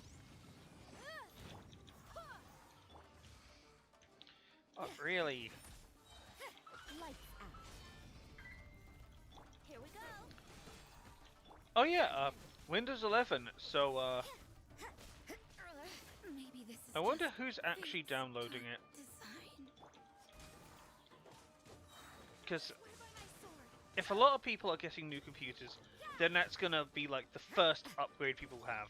Oh, really? Lights out. Here we go. Oh, yeah, Windows 11, so, Maybe this is I wonder who's actually downloading it. design. Because if a lot of people are getting new computers, then that's gonna be like the first upgrade people have.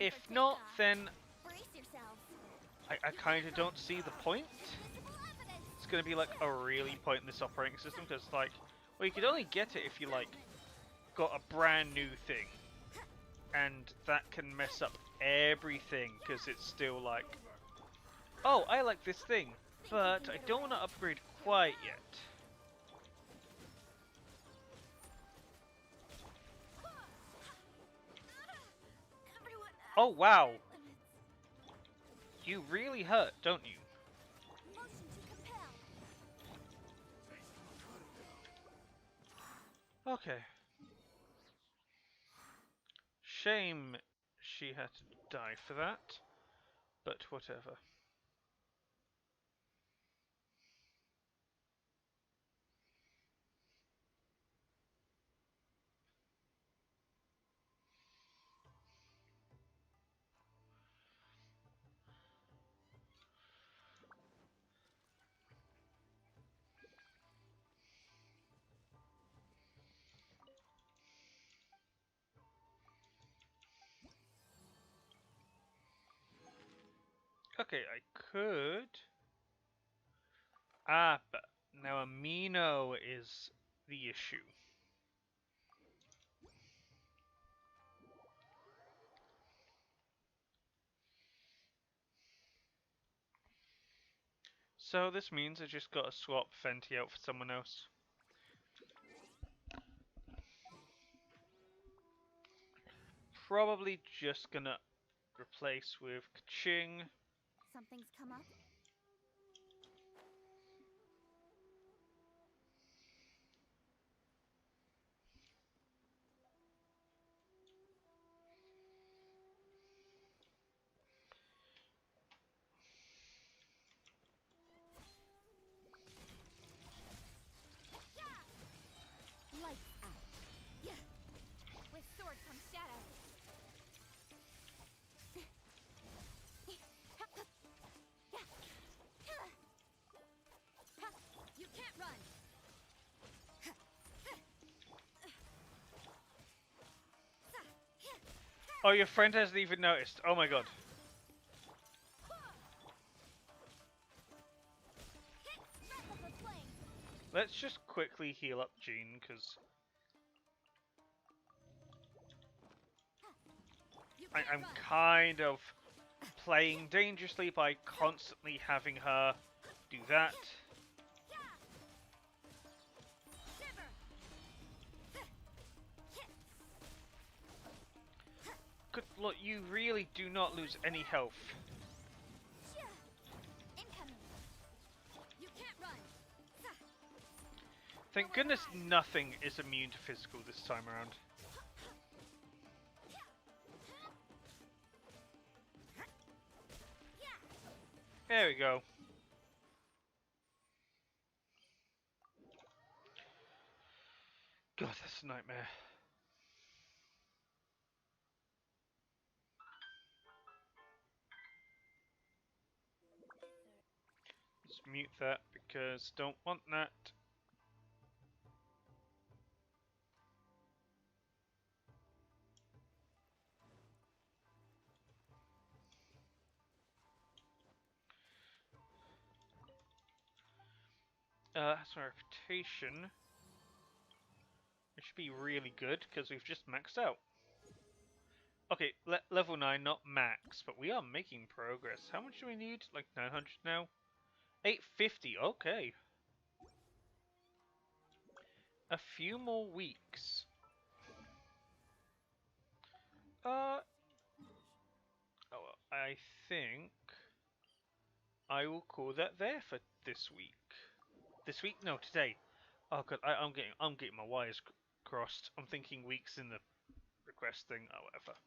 If not, then Brace yourself. I kind of don't see the point. It's gonna be like a really pointless operating system because, like, well, you could only get it if you like got a brand new thing, and that can mess up everything because it's still like, oh, I like this thing, but I don't want to upgrade quite yet. Oh wow, you really hurt, don't you? Motion to compel. Okay. Shame she had to die for that, but whatever. Okay, I could... Ah, but now Amino is the issue. So this means I just gotta swap Fenty out for someone else. Probably just gonna replace with Kaching. Something's come up. Lights out. Yeah. With sword comes shadow. You can't run. Oh, your friend hasn't even noticed. Oh my god. Let's just quickly heal up Jean, because I'm kind of playing dangerously by constantly having her do that. Good look, you really do not lose any health. Incoming. You can't run. Thank goodness nothing is immune to physical this time around. There we go. God, that's a nightmare. Let's mute that because don't want that. That's my reputation. It should be really good because we've just maxed out. Okay, level 9, not max, but we are making progress. How much do we need? Like 900 now? 850, okay. A few more weeks. Oh, well, I think I will call that there for this week. This week? No, today. Oh god, I'm getting my wires crossed. I'm thinking weeks in the request thing. Oh, whatever.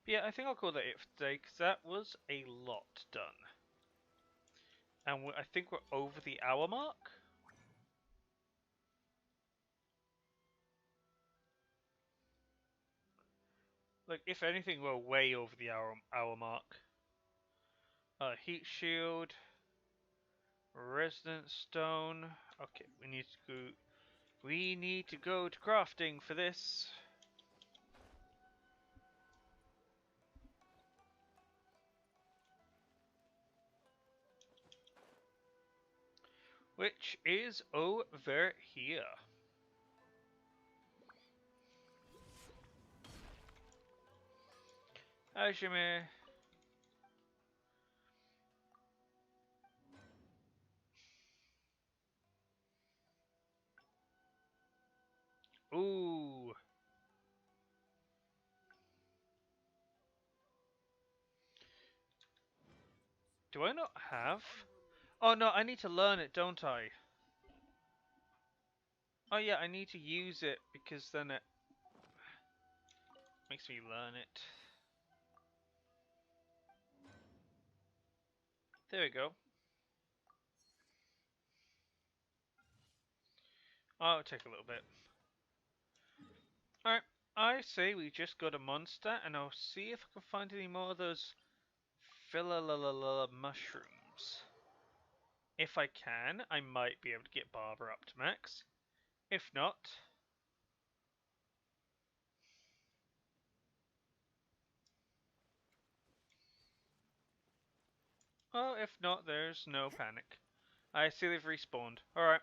But yeah, I think I'll call that it for today because that was a lot done. And I think we're over the hour mark. Like, if anything, we're way over the hour mark. Heat shield, resonance stone. Okay, we need to go. We need to go to crafting for this. Which is over here. Hajime. Ooh. Do I not have? Oh no, I need to learn it, don't I? Oh yeah, I need to use it because then it makes me learn it. There we go. Oh, it'll take a little bit. Alright, I say we just got a monster and I'll see if I can find any more of those Philalala mushrooms. If I can, I might be able to get Barbara up to max. If not... well, if not, there's no panic. I see they've respawned. Alright.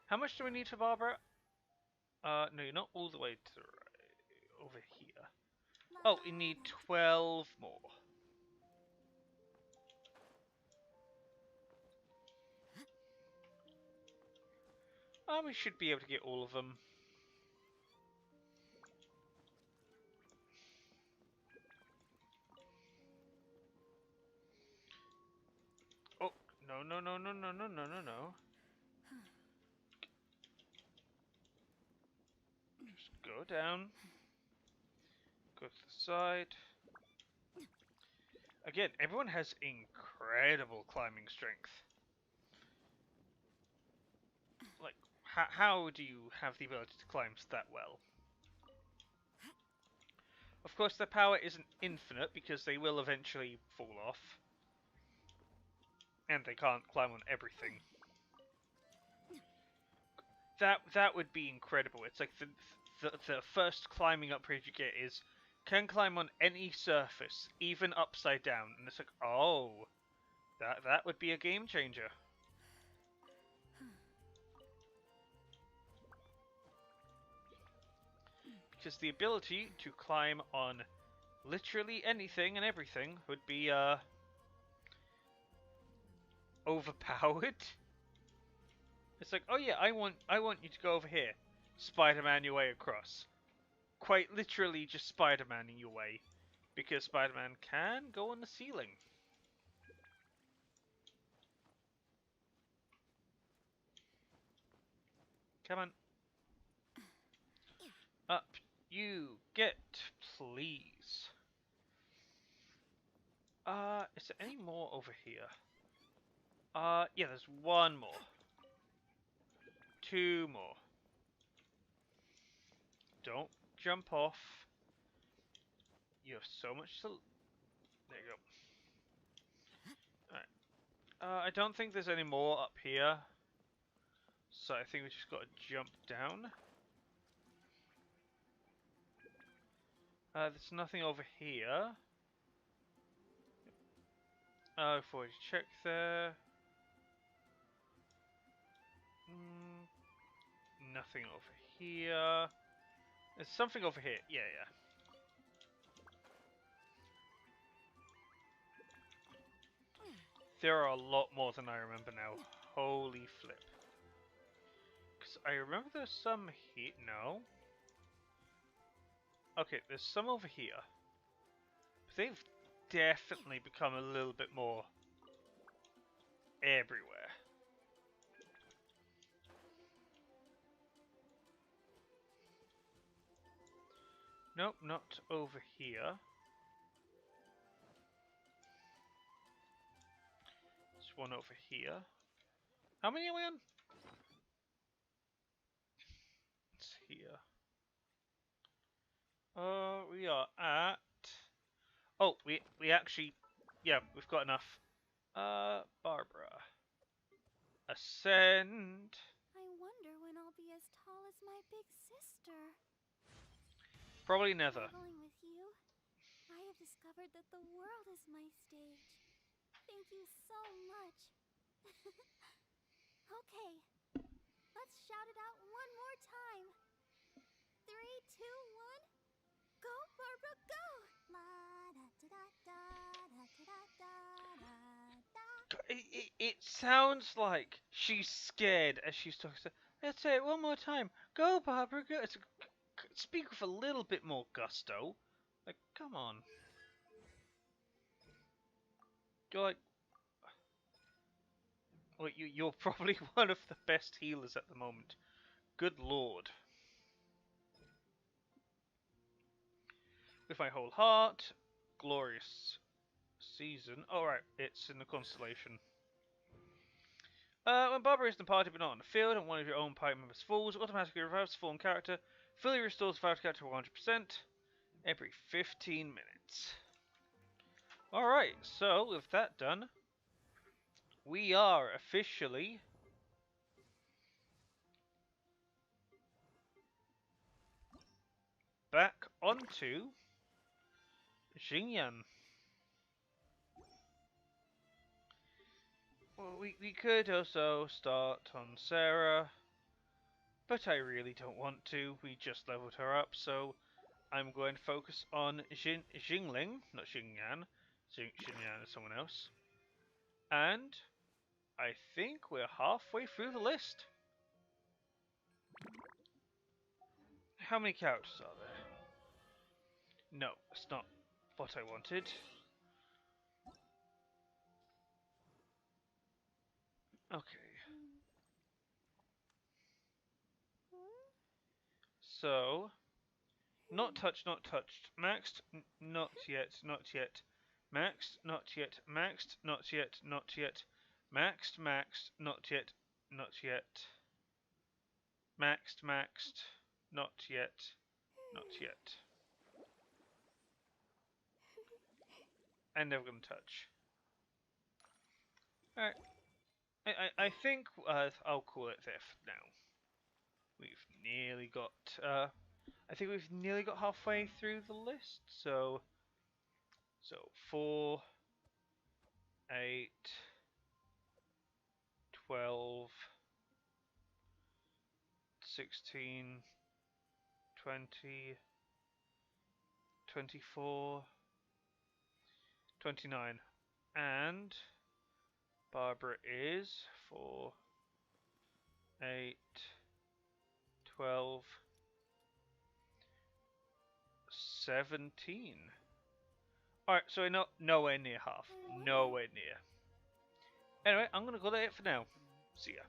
How much do we need for Barbara? No, you're not all the way to over here. Oh, we need 12 more. We should be able to get all of them. Oh, no, no, no, no, no, no, no, no, no. Just go down. Go to the side. Again, everyone has incredible climbing strength. Like, how do you have the ability to climb that well? Of course, their power isn't infinite because they will eventually fall off. And they can't climb on everything. That would be incredible. It's like the first climbing upgrade you get is can climb on any surface, even upside down, and it's like, oh, that would be a game changer. Because the ability to climb on literally anything and everything would be overpowered. It's like, oh yeah, I want you to go over here. Spider-Man your way across. Quite literally just Spider-Maning your way. Because Spider-Man can go on the ceiling. Come on. Up you get, please. Is there any more over here? Yeah, there's one more. Two more. Don't jump off. You have so much to... There you go. Alright. I don't think there's any more up here. So I think we just gotta jump down. There's nothing over here. Before we check there. Nothing over here. There's something over here. Yeah, yeah. There are a lot more than I remember now. Holy flip. Because I remember there's some here. No. Okay, there's some over here. But they've definitely become a little bit more everywhere. Nope, not over here. There's one over here. How many are we on? It's here. We are at... Oh, we actually... Yeah, we've got enough. Barbara. Ascend. I wonder when I'll be as tall as my big sister. Probably never. Traveling with you, I have discovered that the world is my stage. Thank you so much. Okay, let's shout it out one more time. 3, 2, 1. Go, Barbara, go! La da da da da da da da da. It sounds like she's scared as she's talking. Let's say it one more time. Go, Barbara, go. Speak with a little bit more gusto. Like, come on. You're like... Well, you're probably one of the best healers at the moment. Good lord. With my whole heart. Glorious season. Alright, it's in the constellation. When Barbara is in the party but not on the field, and one of your own party members falls, it automatically revives the fallen character, fully restores the fired character to 100% every 15 minutes. Alright, so with that done, we are officially back onto Xingyan. Well, we could also start on Sarah, but I really don't want to. We just leveled her up, so I'm going to focus on Xingling, not Xingyan. Xingyan is someone else. And I think we're halfway through the list. How many characters are there? No, that's not what I wanted. Okay. So, not touched, not touched. Maxed, not yet, not yet. Maxed, not yet. Maxed, not yet, not yet. Maxed, maxed, not yet, not yet. Maxed, maxed, not yet, not yet. And never gonna touch. Alright. I think I'll call it there for now. We've nearly got I think we've nearly got halfway through the list, so 4, 8, 12, 16, 20, 24, 29, and Barbara is 4, 8, 12, 17. Alright, so we're not nowhere near half. Nowhere near. Anyway, I'm gonna call that it for now. See ya.